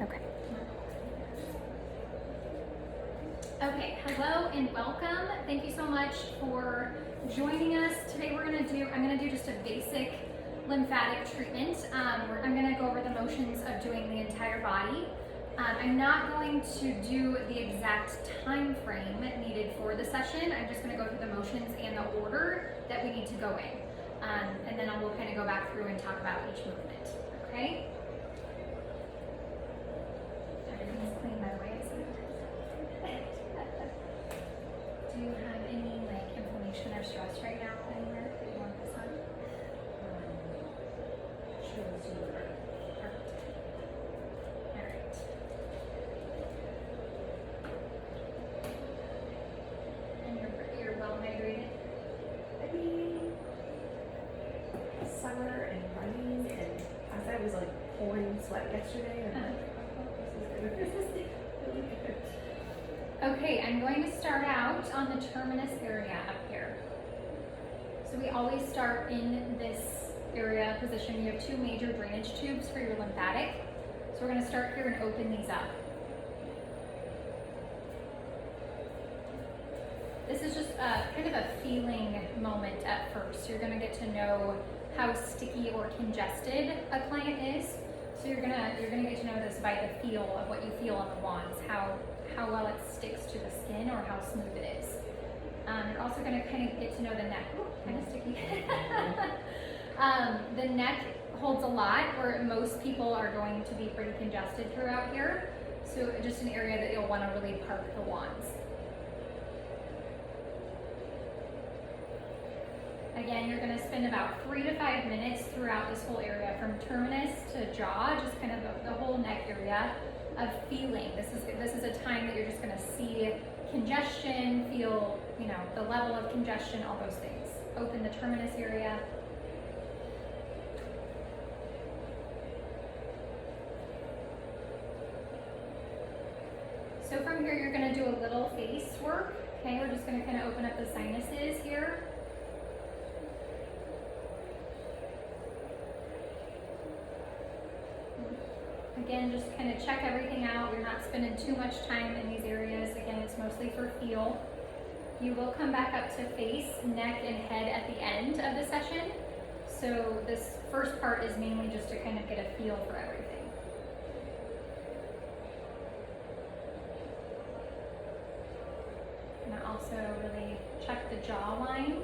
Okay. Okay, hello and welcome. Thank you so much for joining us. Today I'm gonna do just a basic lymphatic treatment. I'm gonna go over the motions of doing the entire body. I'm not going to do the exact time frame needed for the session. I'm just gonna go through the motions and the order that we need to go in. And then we'll kind of go back through and talk about each movement, okay? Everything's clean, by the way. Do you have any inflammation or stress right now anywhere that you want this on? Sure, let's do it. Perfect. All right. And you're well hydrated? I mean, summer and running, and as I was pouring sweat yesterday, I'm this is really good. Okay, I'm going to start out on the terminus area up here. So we always start in this area position. You have two major drainage tubes for your lymphatic. So we're going to start here and open these up. This is just kind of a feeling moment at first. You're going to get to know how sticky or congested a client is. So you're gonna get to know this by the feel of what you feel on the wands, how well it sticks to the skin or how smooth it is. You're also gonna kind of get to know the neck. Ooh, kind of sticky. The neck holds a lot, where most people are going to be pretty congested throughout here. So just an area that you'll want to really park the wands. Again, you're going to spend about 3 to 5 minutes throughout this whole area, from terminus to jaw, just kind of the whole neck area of feeling. This is a time that you're just going to see congestion, feel, the level of congestion, all those things. Open the terminus area. So from here, you're going to do a little face work. Okay, we're just going to kind of open up the sinuses here. Again, just kind of check everything out. You're not spending too much time in these areas. Again, it's mostly for feel. You will come back up to face, neck, and head at the end of the session. So this first part is mainly just to kind of get a feel for everything. And also really check the jawline.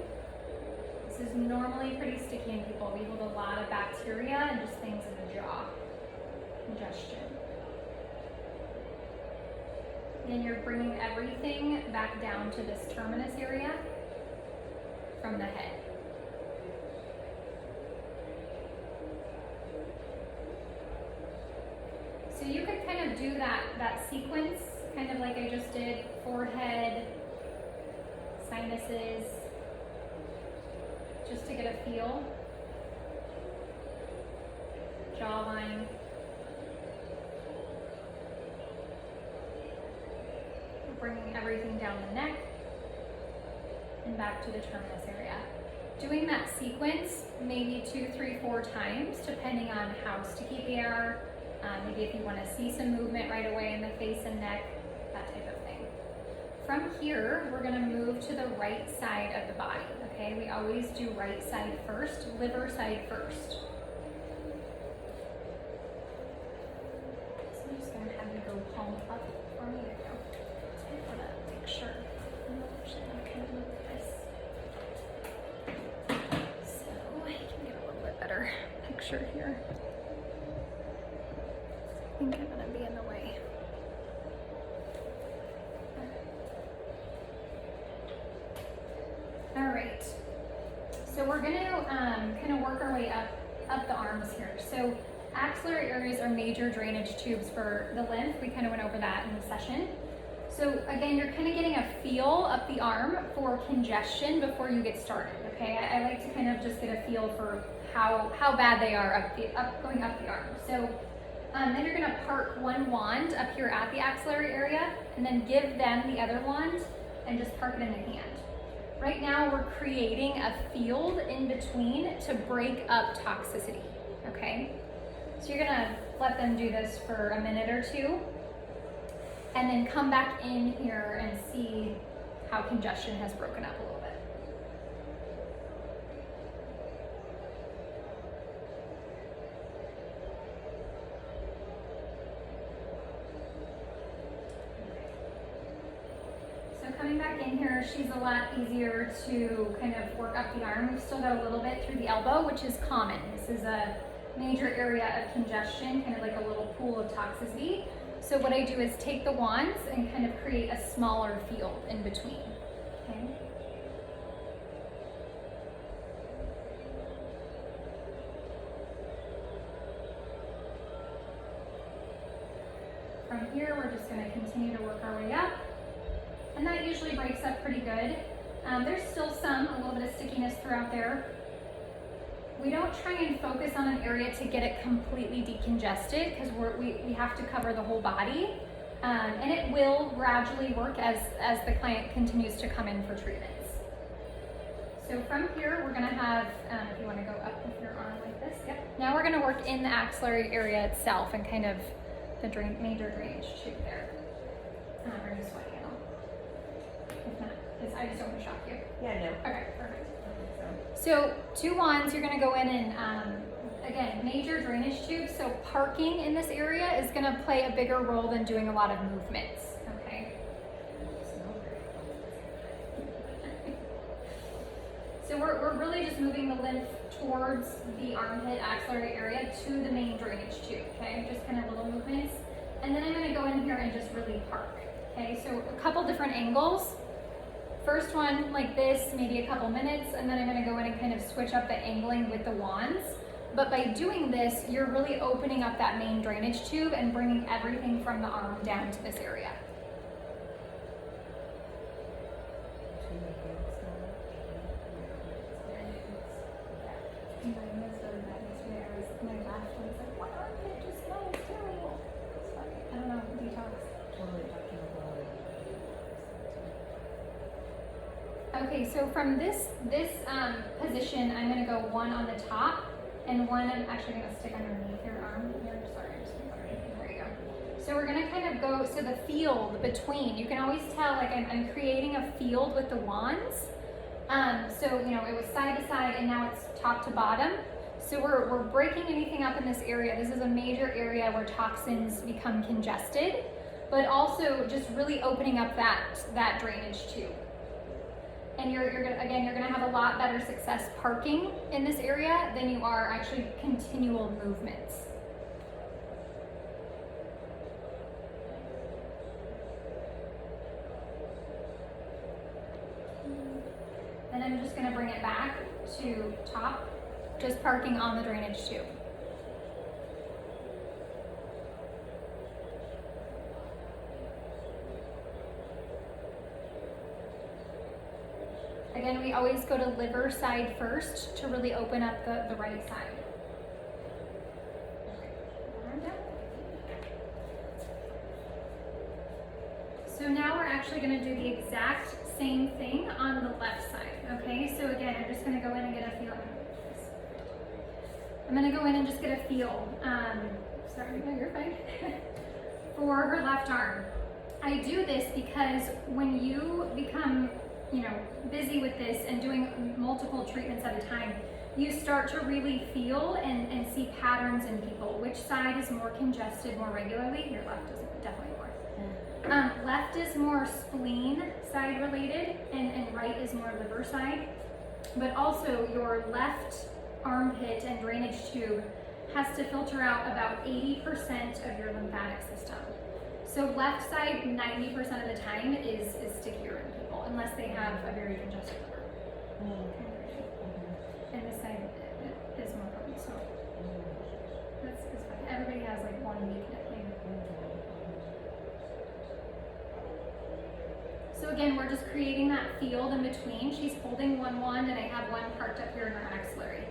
This is normally pretty sticky in people. We hold a lot of bacteria and just things in the jaw. Congestion. Then you're bringing everything back down to this terminus area from the head. So you could kind of do that sequence, kind of like I just did, forehead, sinuses, just to get a feel. Jawline. Bringing everything down the neck and back to the terminus area. Doing that sequence maybe 2, 3, 4 times, depending on how sticky they are. Maybe if you want to see some movement right away in the face and neck, that type of thing. From here, we're going to move to the right side of the body. Okay, we always do right side first, liver side first. So I'm just going to have you go palm up for me to go. Sure. I'm actually going to kind of move this so I can get a little bit better picture here. I think I'm going to be in the way. All right. So we're going to kind of work our way up the arms here. So axillary areas are major drainage tubes for the lymph. We kind of went over that in the session. So again, you're kind of getting a feel up the arm for congestion before you get started, okay? I like to kind of just get a feel for how bad they are going up the arm. So then you're gonna park one wand up here at the axillary area and then give them the other wand and just park it in the hand. Right now we're creating a field in between to break up toxicity, okay? So you're gonna let them do this for a minute or two, and then come back in here and see how congestion has broken up a little bit. So coming back in here, she's a lot easier to kind of work up the arm. We've still got a little bit through the elbow, which is common. This is a major area of congestion, kind of like a little pool of toxicity. So what I do is take the wands and kind of create a smaller field in between, okay? From here, we're just gonna continue to work our way up. And that usually breaks up pretty good. There's still a little bit of stickiness throughout there. We don't try and focus on an area to get it completely decongested because we have to cover the whole body. And it will gradually work as the client continues to come in for treatments. So from here, we're gonna have, if you wanna go up with your arm like this, yep. Now we're gonna work in the axillary area itself and kind of the major drainage tube there. Are you sweating at all? If not, because I just don't want to shock you. Yeah, no. Okay, perfect. So 2 wands, you're gonna go in and, again, major drainage tubes. So parking in this area is gonna play a bigger role than doing a lot of movements, okay? So we're really just moving the lymph towards the armpit axillary area to the main drainage tube, okay? Just kind of little movements. And then I'm gonna go in here and just really park, okay? So a couple different angles. First one like this, maybe a couple minutes, and then I'm gonna go in and kind of switch up the angling with the wands. But by doing this, you're really opening up that main drainage tube and bringing everything from the arm down to this area. I don't know, detox. Okay, so from this position, I'm gonna go 1 on the top, and 1 I'm actually gonna stick underneath your arm. Here, sorry, I'm just gonna put it in. There you go. So we're gonna kind of go, so the field between, you can always tell, like I'm creating a field with the wands. So, you know, it was side to side, and now it's top to bottom. So we're breaking anything up in this area. This is a major area where toxins become congested, but also just really opening up that drainage tube. And you're gonna have a lot better success parking in this area than you are actually continual movements. And I'm just gonna bring it back to top, just parking on the drainage tube. Again, we always go to liver side first to really open up the right side. So now we're actually going to do the exact same thing on the left side, okay? So again, I'm just going to go in and get a feel. I'm going to go in and just get a feel. Sorry, no, you're fine. For her left arm. I do this because when you become busy with this and doing multiple treatments at a time, you start to really feel and see patterns in people. Which side is more congested more regularly? Your left is definitely more. Left is more spleen side related and right is more liver side. But also your left armpit and drainage tube has to filter out about 80% of your lymphatic system. So left side 90% of the time is stickier in people unless they have a very congested liver. And this side is more potent, so that's fine. Everybody has like one weakness. So again, we're just creating that field in between. She's holding one wand and I have one parked up here in her axillary.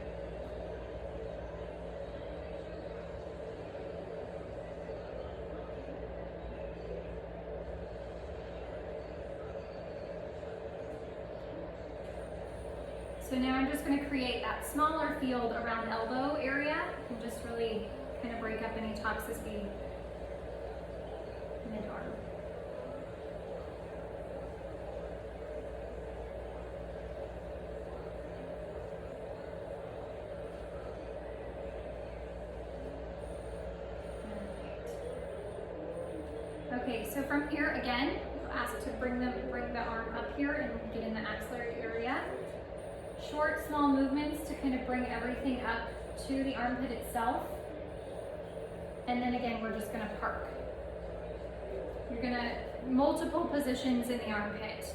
So now I'm just going to create that smaller field around the elbow area and just really kind of break up any toxicity mid-arm. Okay, so from here again, you're asked to bring the arm up here and get in the axillary area. Short, small movements to kind of bring everything up to the armpit itself. And then again, we're just gonna park. You're gonna, multiple positions in the armpit,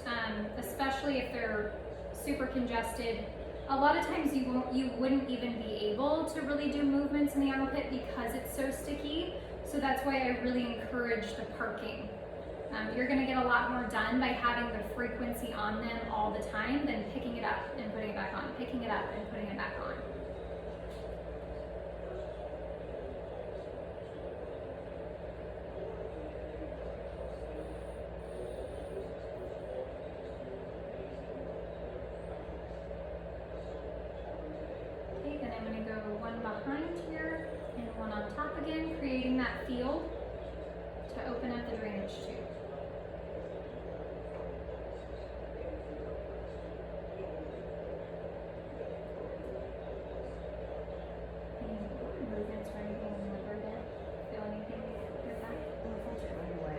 especially if they're super congested. A lot of times you wouldn't even be able to really do movements in the armpit because it's so sticky. So that's why I really encourage the parking. You're gonna get a lot more done by having the frequency on them all the time than picking it up and putting it back on, picking it up and putting it back on. Okay, then I'm gonna go one behind here and one on top again, creating that field to open up the drainage tube. Movements or anything in the liver there? Feel anything with that?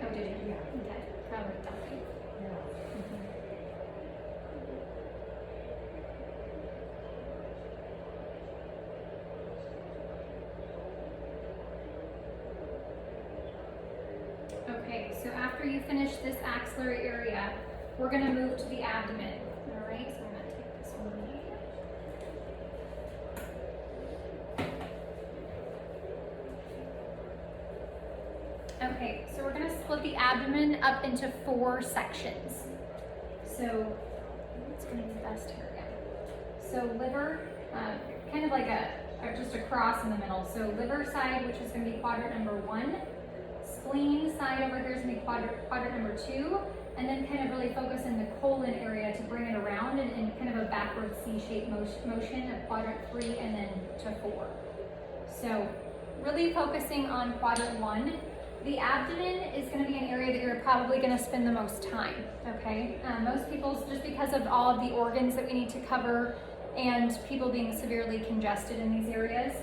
Oh, did you? Yeah. Okay, probably dumping. Yeah. Okay, so after you finish this axillary area, we're gonna move to the abdomen. All right, so I'm gonna take this one here. Okay, so we're gonna split the abdomen up into 4 sections. So, it's gonna be best here again. So liver, kind of like just a cross in the middle. So liver side, which is gonna be quadrant number 1. Spleen side over here is gonna be quadrant number 2. And then kind of really focus in the colon area to bring it around in kind of a backward C-shaped motion of quadrant 3 and then to 4. So really focusing on quadrant 1. The abdomen is going to be an area that you're probably going to spend the most time, okay? Most people, just because of all of the organs that we need to cover and people being severely congested in these areas,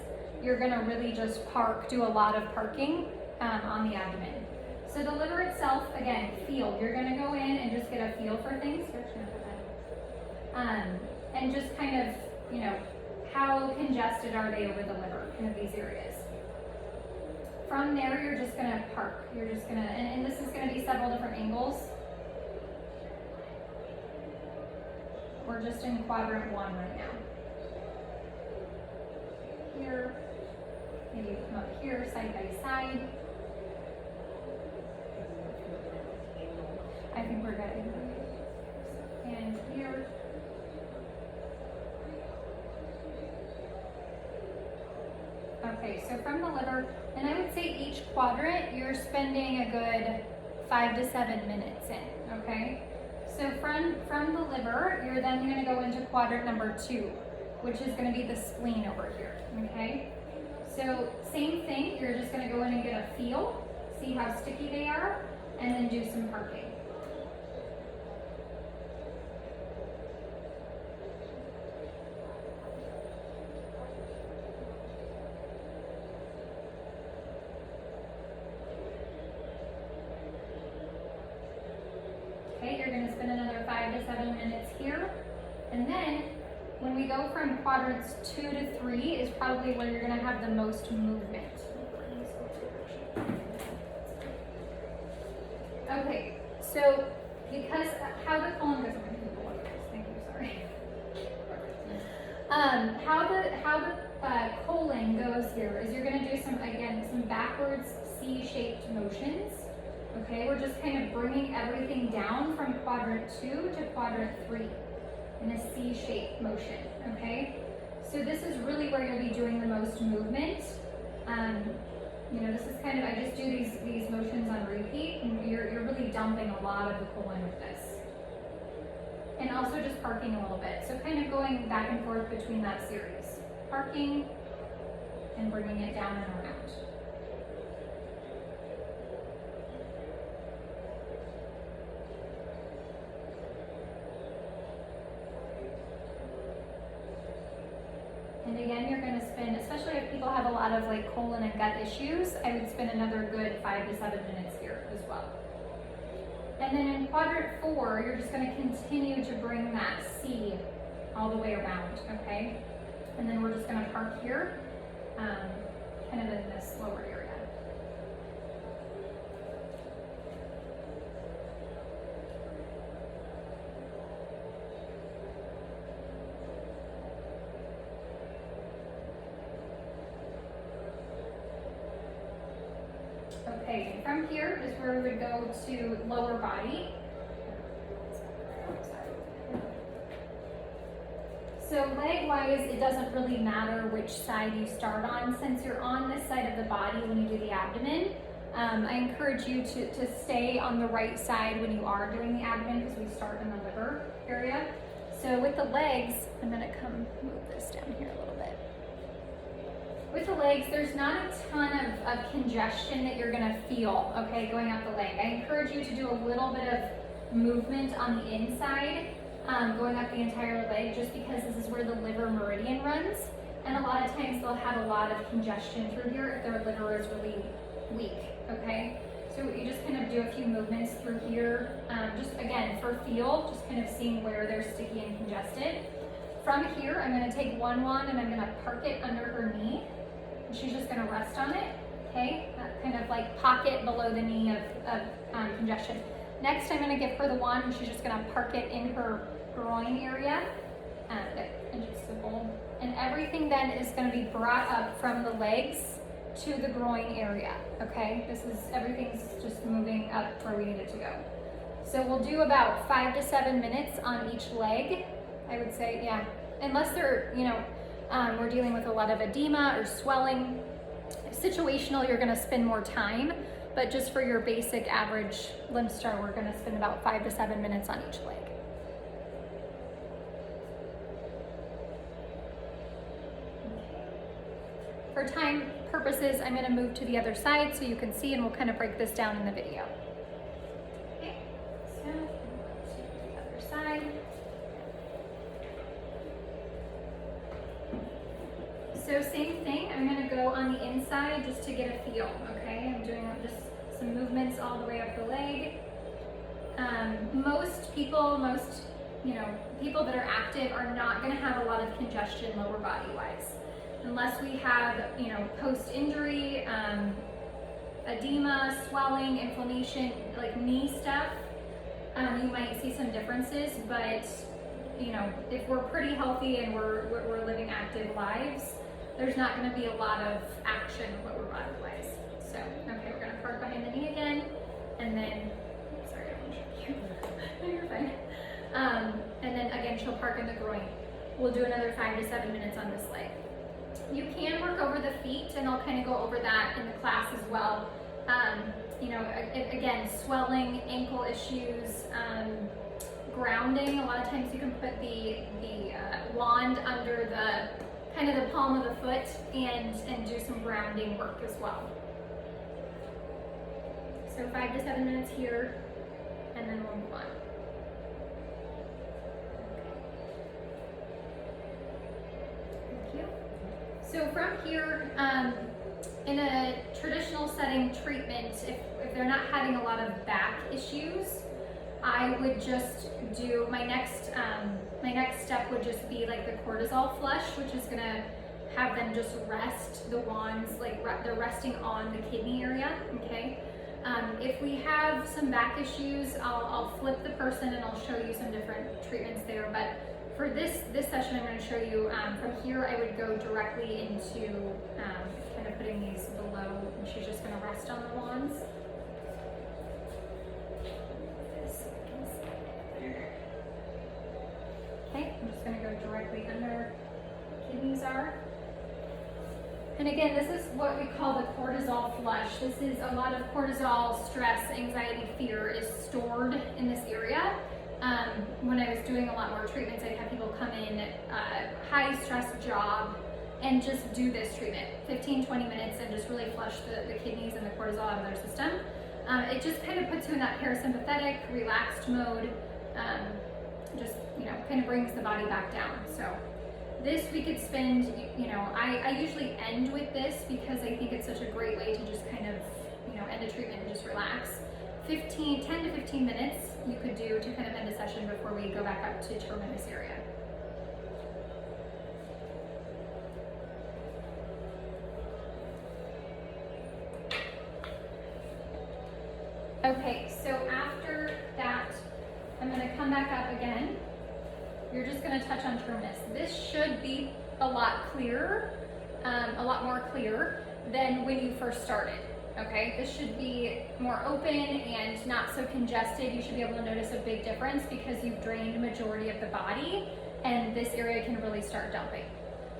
you're going to really just do a lot of parking on the abdomen. So the liver itself, again, feel. You're going to go in and just get a feel for things. And just kind of, you know, how congested are they over the liver, kind of these areas. From there, you're just gonna park. You're just gonna, and this is gonna be several different angles. We're just in quadrant 1 right now. Here, maybe come up here, side by side. I think we're good. And here. Okay, so from the liver, and I would say each quadrant, you're spending a good 5 to 7 minutes in, okay? So from the liver, you're then gonna go into quadrant number 2, which is gonna be the spleen over here, okay? So same thing, you're just gonna go in and get a feel, see how sticky they are, and then do some parking. Okay, you're going to spend another 5 to 7 minutes here. And then when we go from quadrants 2 to 3 is probably where you're going to have the most movement. Okay, so because how the colon goes, thank you, sorry. How the colon goes here is you're going to do some backwards C-shaped motions. Okay, we're just kind of bringing everything down from quadrant 2 to quadrant 3 in a C-shaped motion, okay? So this is really where you'll be doing the most movement. You know, this is kind of, I just do these motions on repeat, and you're really dumping a lot of the colon with this. And also just parking a little bit. So kind of going back and forth between that series. Parking, and bringing it down and around. And again, you're going to spend, especially if people have a lot of like colon and gut issues, I would spend another good 5 to 7 minutes here as well. And then in quadrant 4, you're just going to continue to bring that C all the way around, okay? And then we're just going to park here, kind of in this lower area. Okay, and from here is where we would go to lower body. So leg-wise, it doesn't really matter which side you start on. Since you're on this side of the body when you do the abdomen, I encourage you to stay on the right side when you are doing the abdomen because we start in the liver area. So with the legs, I'm gonna come move this down here a little bit. With the legs, there's not a ton of congestion that you're gonna feel, okay, going out the leg. I encourage you to do a little bit of movement on the inside, going up the entire leg, just because this is where the liver meridian runs. And a lot of times they'll have a lot of congestion through here if their liver is really weak, okay? So you just kind of do a few movements through here, just again, for feel, just kind of seeing where they're sticky and congested. From here, I'm gonna take one wand and I'm gonna park it under her knee. And she's just gonna rest on it, okay? That kind of like pocket below the knee of congestion. Next, I'm gonna give her the wand and she's just gonna park it in her groin area. And just simple. And everything then is gonna be brought up from the legs to the groin area, okay? Everything's just moving up where we need it to go. So we'll do about 5 to 7 minutes on each leg, I would say, yeah. Unless they're, we're dealing with a lot of edema or swelling. Situational, you're gonna spend more time, but just for your basic average Lymphstar, we're gonna spend about 5 to 7 minutes on each leg. For time purposes, I'm gonna move to the other side so you can see, and we'll kind of break this down in the video. Okay, so to the other side. So same thing, I'm gonna go on the inside just to get a feel, okay? I'm doing just some movements all the way up the leg. Most people that are active are not gonna have a lot of congestion lower body-wise. Unless we have, post-injury, edema, swelling, inflammation, like knee stuff, you might see some differences, but, if we're pretty healthy and we're living active lives, there's not gonna be a lot of action lower body-wise. So, okay, we're gonna park behind the knee again, and then, sorry, I don't want to show you. No, you're fine. And then again, she'll park in the groin. We'll do another 5 to 7 minutes on this leg. You can work over the feet, and I'll kind of go over that in the class as well. Again, swelling, ankle issues, grounding. A lot of times you can put the wand under the kind of the palm of the foot and do some grounding work as well. So 5 to 7 minutes here, and then we'll move on. So from here, in a traditional setting treatment, if they're not having a lot of back issues, I would just do my next step would just be like the cortisol flush, which is gonna have them just rest the wands, like they're resting on the kidney area, okay? If we have some back issues, I'll flip the person and I'll show you some different treatments there, but for this session, I'm going to show you, from here I would go directly into kind of putting these below, and she's just going to rest on the wands. Okay, I'm just going to go directly under where kidneys are. And again, this is what we call the cortisol flush. This is a lot of cortisol, stress, anxiety, fear is stored in this area. When I was doing a lot more treatments, I'd have people come in, high stress job, and just do this treatment, 15-20 minutes, and just really flush the kidneys and the cortisol out of their system. It just kind of puts you in that parasympathetic, relaxed mode, just, kind of brings the body back down. So this we could spend, I usually end with this because I think it's such a great way to just kind of, end a treatment and just relax. 10 to 15 minutes you could do to kind of end a session before we go back up to terminus area. Okay, so after that, I'm going to come back up again. You're just going to touch on terminus. This should be a lot clearer, a lot more clear than when you first started. Okay, this should be more open and not so congested. You should be able to notice a big difference because you've drained the majority of the body and this area can really start dumping.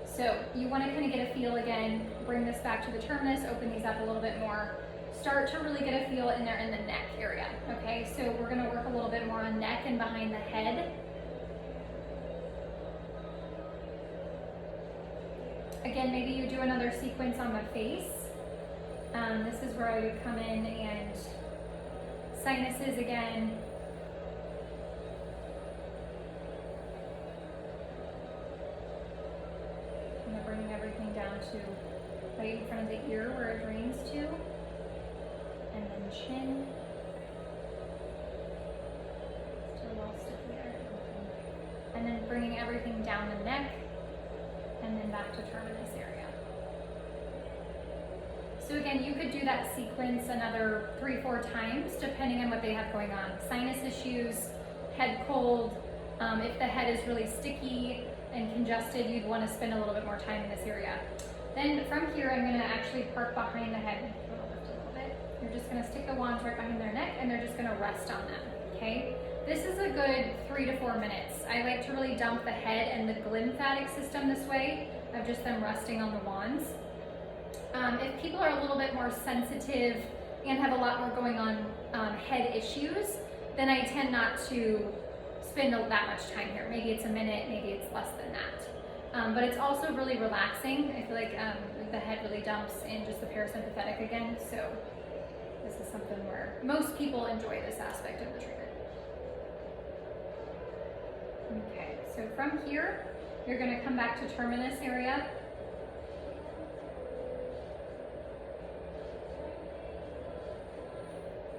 So you want to kind of get a feel again, bring this back to the terminus, open these up a little bit more. Start to really get a feel in there in the neck area. Okay, so we're going to work a little bit more on neck and behind the head. Again, maybe you do another sequence on the face. This is where I would come in and sinuses again. And bringing everything down to right in front of the ear where it drains to. And then chin. Still a little stiff there. And then bringing everything down the neck. And then back to terminus area. So again, you could do that sequence another 3-4 times depending on what they have going on. Sinus issues, head cold. If the head is really sticky and congested, you'd want to spend a little bit more time in this area. Then from here, I'm going to actually park behind the head. Lift a little bit. You're just going to stick the wands right behind their neck and they're just going to rest on them, okay? This is a good 3 to 4 minutes. I like to really dump the head and the lymphatic system this way of just them resting on the wands. If people are a little bit more sensitive and have a lot more going on head issues, then I tend not to spend that much time here. Maybe it's a minute, maybe it's less than that. But it's also really relaxing. I feel like the head really dumps in just the parasympathetic again. So this is something where most people enjoy this aspect of the treatment. Okay, so from here, you're going to come back to terminus area.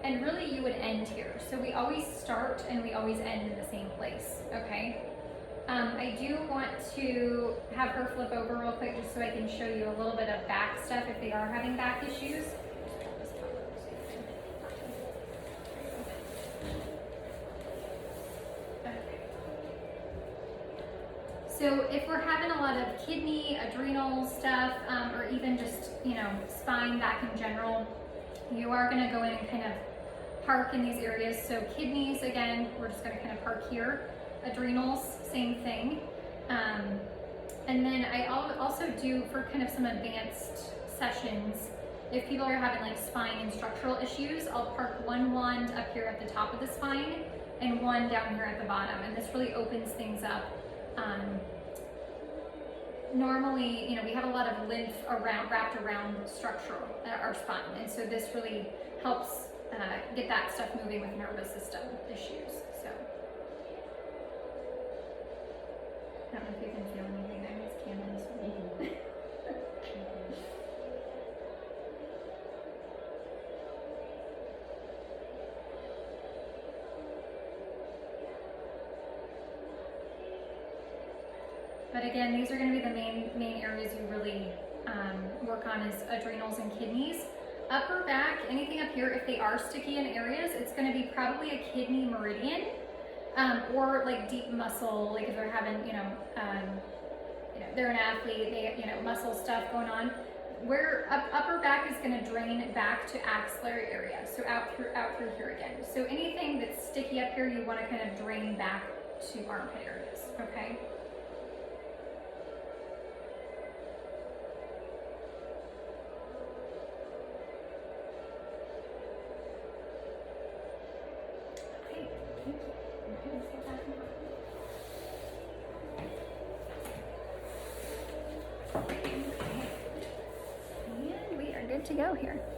And really you would end here. So we always start and we always end in the same place, okay? I do want to have her flip over real quick just so I can show you a little bit of back stuff if they are having back issues. So if we're having a lot of kidney, adrenal stuff, or even just, spine back in general, you are going to go in and kind of park in these areas. So kidneys, again, we're just going to kind of park here. Adrenals, same thing. And then I also do for kind of some advanced sessions, if people are having like spine and structural issues, I'll park one wand up here at the top of the spine and one down here at the bottom. And this really opens things up. Normally, we have a lot of lymph wrapped around structural, our spine. And so this really helps get that stuff moving with nervous system issues. So, I don't know if you can feel anything there, Miss Candace. But again, these are going to be the main areas you really work on is adrenals and kidneys. Upper back, anything up here, if they are sticky in areas, it's going to be probably a kidney meridian or like deep muscle, like if they're having, they're an athlete, they have, muscle stuff going on. Where upper back is going to drain back to axillary area, so out through here again. So anything that's sticky up here, you want to kind of drain back to armpit areas, okay? go here.